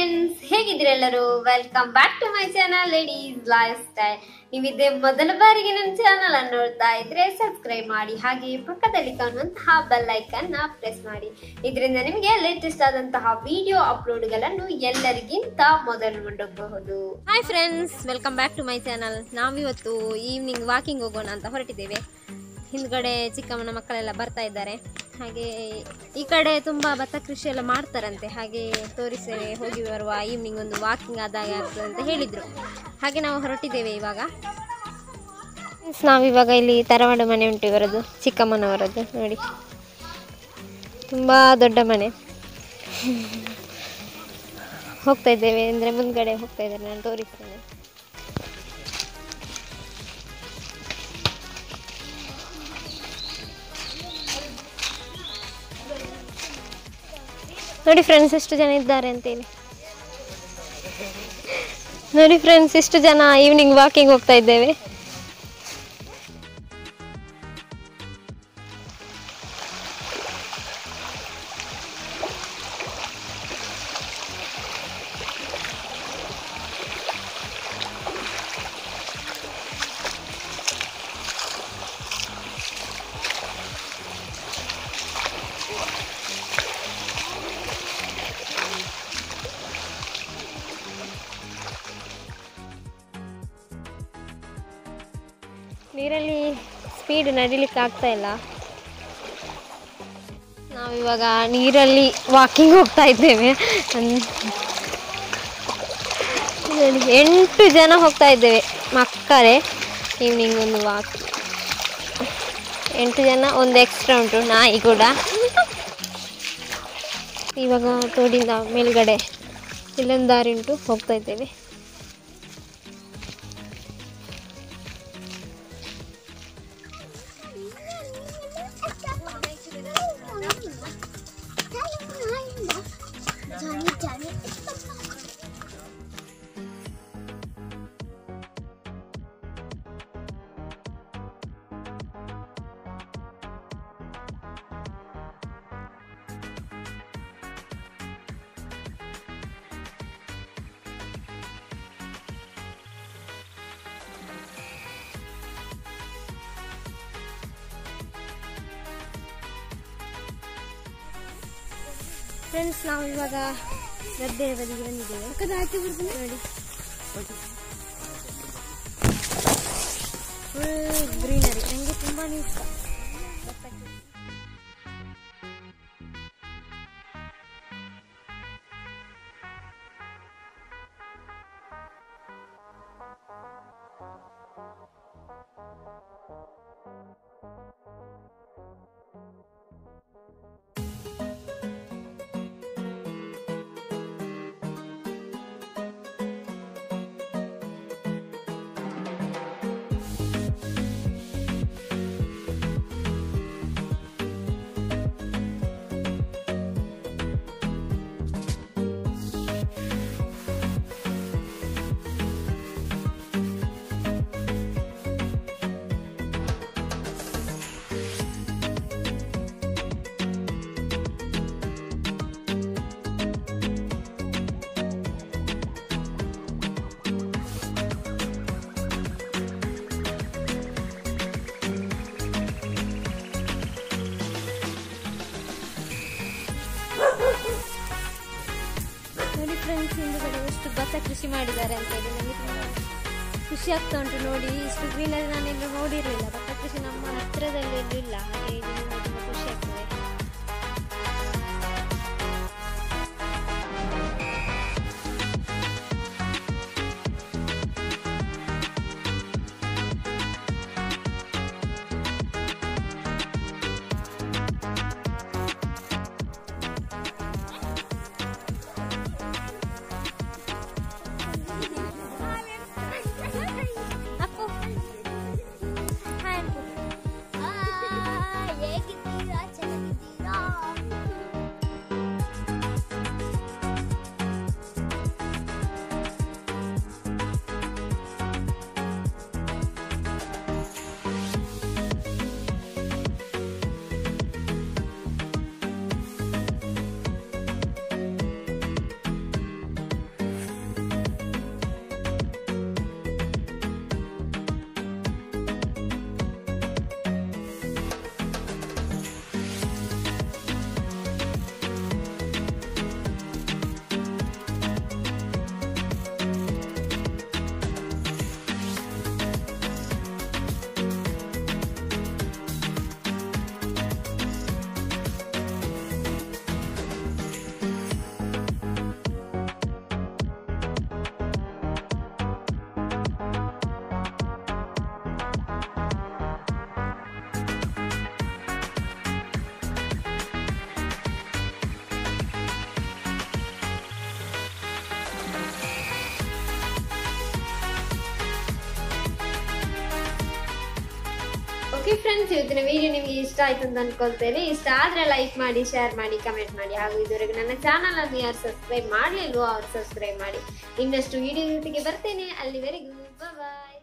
Friends, ಹೇಗಿದ್ದೀರೆಲ್ಲರೂ? Welcome back to my channel ladies lifestyle. ನೀವಿದೆ ಮೊದಲ ಬಾರಿಗೆ ನನ್ನ ಚಾನಲ್ ಅನ್ನು ನೋಡ್ತಾ ಇದ್ರೆ ಸಬ್ಸ್ಕ್ರೈಬ್ ಮಾಡಿ, ಹಾಗೆ ಪಕ್ಕದಲ್ಲಿ ಕಾಣುವಂತಹ ಬೆಲ್ ಐಕಾನ್ ನ ಪ್ರೆಸ್ ಮಾಡಿ. ಇದರಿಂದ ನಿಮಗೆ ಲೇಟೆಸ್ಟ್ ಆದಂತಹ ವಿಡಿಯೋ ಅಪ್ಲೋಡ್ಗಳನ್ನು ಎಲ್ಲರಿಗಿಂತ ಮೊದಲು ನೋಡಬಹುದು. Hi friends, welcome back to my channel. ನಾವಿವತ್ತು ಈವ್ನಿಂಗ್ ವಾಕಿಂಗ್ ಹೋಗೋಣ ಅಂತ ಹೊರಟಿದ್ದೇವೆ. ಹಿಂದ್ಗಡೆ ಚಿಕ್ಕಮ್ಮನ ಮಕ್ಕಳೆಲ್ಲ ಬರ್ತಾ ಇದ್ದಾರೆ. ಹಾಗೆ ಈ ಕಡೆ ತುಂಬ ಭತ್ತ ಕೃಷಿ ಎಲ್ಲ ಮಾಡ್ತಾರಂತೆ. ಹಾಗೆ ತೋರಿಸ್ತೇವೆ, ಹೋಗಿ ಬರುವ, ಈವ್ನಿಂಗ್ ಒಂದು ವಾಕಿಂಗ್ ಆದಾಗೆ ಆಗ್ತದೆ ಅಂತ ಹೇಳಿದರು. ಹಾಗೆ ನಾವು ಹೊರಟಿದ್ದೇವೆ ಇವಾಗ. ನಾವಿವಾಗ ಇಲ್ಲಿ ತರವಾಡು ಮನೆ ಉಂಟು ಇವರದ್ದು, ಚಿಕ್ಕಮ್ಮನವರದ್ದು. ನೋಡಿ, ತುಂಬ ದೊಡ್ಡ ಮನೆ. ಹೋಗ್ತಾ ಇದ್ದೇವೆ, ಅಂದರೆ ಮುಂದ್ಗಡೆ ಹೋಗ್ತಾ ಇದ್ದಾರೆ, ನಾನು ತೋರಿಸ್ತೇನೆ. ನೋಡಿ ಫ್ರೆಂಡ್ಸ್, ಎಷ್ಟು ಜನ ಇದ್ದಾರೆ ಅಂತೇಳಿ. ನೋಡಿ ಫ್ರೆಂಡ್ಸ್, ಎಷ್ಟು ಜನ ಈವ್ನಿಂಗ್ ವಾಕಿಂಗ್ ಹೋಗ್ತಾ ಇದ್ದೇವೆ. ನೀರಲ್ಲಿ ಸ್ಪೀಡ್ ನಡಿಲಿಕ್ಕೆ ಆಗ್ತಾ ಇಲ್ಲ. ನಾವಿವಾಗ ನೀರಲ್ಲಿ ವಾಕಿಂಗ್ ಹೋಗ್ತಾ ಇದ್ದೇವೆ. 8 ಜನ ಹೋಗ್ತಾ ಇದ್ದೇವೆ ಮಕ್ಕಳೇ. ಈವ್ನಿಂಗ್ ಒಂದು ವಾಕ್, 8 ಜನ, ಒಂದು ಎಕ್ಸ್ಟ್ರಾ ಉಂಟು ನಾಯಿ ಕೂಡ. ಇವಾಗ ತೋಡಿಂದ ಮೇಲ್ಗಡೆ ಇಲ್ಲೊಂದು ದಾರಿ ಉಂಟು, ಹೋಗ್ತಾ ಇದ್ದೇವೆ. ಫ್ರೆಂಡ್ಸ್, ನಾವು ಇವಾಗ ಗದ್ದೆ ಬದಿಗೆ ಬಂದಿದ್ದೇವೆ. ನೋಡಿ, ಫುಲ್ ಗ್ರೀನರಿ, ನನಗೆ ತುಂಬಾ ಇಷ್ಟ. ನೋಡಿ ಫ್ರೆಂಡ್ಸ್, ಹಿಂದುಗಡೆ ಎಷ್ಟು ಭತ್ತ ಕೃಷಿ ಮಾಡಿದ್ದಾರೆ ಅಂತ ಹೇಳಿ ನನಗೆ ತುಂಬ ಖುಷಿ ಆಗ್ತಾ ಉಂಟು. ನೋಡಿ, ಇಷ್ಟು ಗ್ರೀನರಿ ನಾನೆಲ್ಲೂ ನೋಡಿರಲಿಲ್ಲ. ಭತ್ತ ಕೃಷಿ ನಮ್ಮ ಹತ್ತಿರದಲ್ಲಿ ಎಲ್ಲೂ ಇಲ್ಲ. ಹಾಗೆ ಇದು ತುಂಬ ಖುಷಿ ಆಗ್ತದೆ. ಓಕೆ ಫ್ರೆಂಡ್ಸ್, ಇವತ್ತಿನ ವಿಡಿಯೋ ನಿಮಗೆ ಇಷ್ಟ ಆಯ್ತು ಅಂತ ಅನ್ಕೊಳ್ತೇನೆ. ಇಷ್ಟ ಆದ್ರೆ ಲೈಕ್ ಮಾಡಿ, ಶೇರ್ ಮಾಡಿ, ಕಮೆಂಟ್ ಮಾಡಿ. ಹಾಗೂ ಇದುವರೆಗೆ ನನ್ನ ಚಾನಲ್ ಅನ್ನು ಯಾರು ಸಬ್ಸ್ಕ್ರೈಬ್ ಮಾಡಲಿಲ್ವೋ ಅವ್ರು ಸಬ್ಸ್ಕ್ರೈಬ್ ಮಾಡಿ. ಇನ್ನಷ್ಟು ವಿಡಿಯೋ ಜೊತೆಗೆ ಬರ್ತೇನೆ. ಅಲ್ಲಿವರೆಗೂ ಬಾಯ್.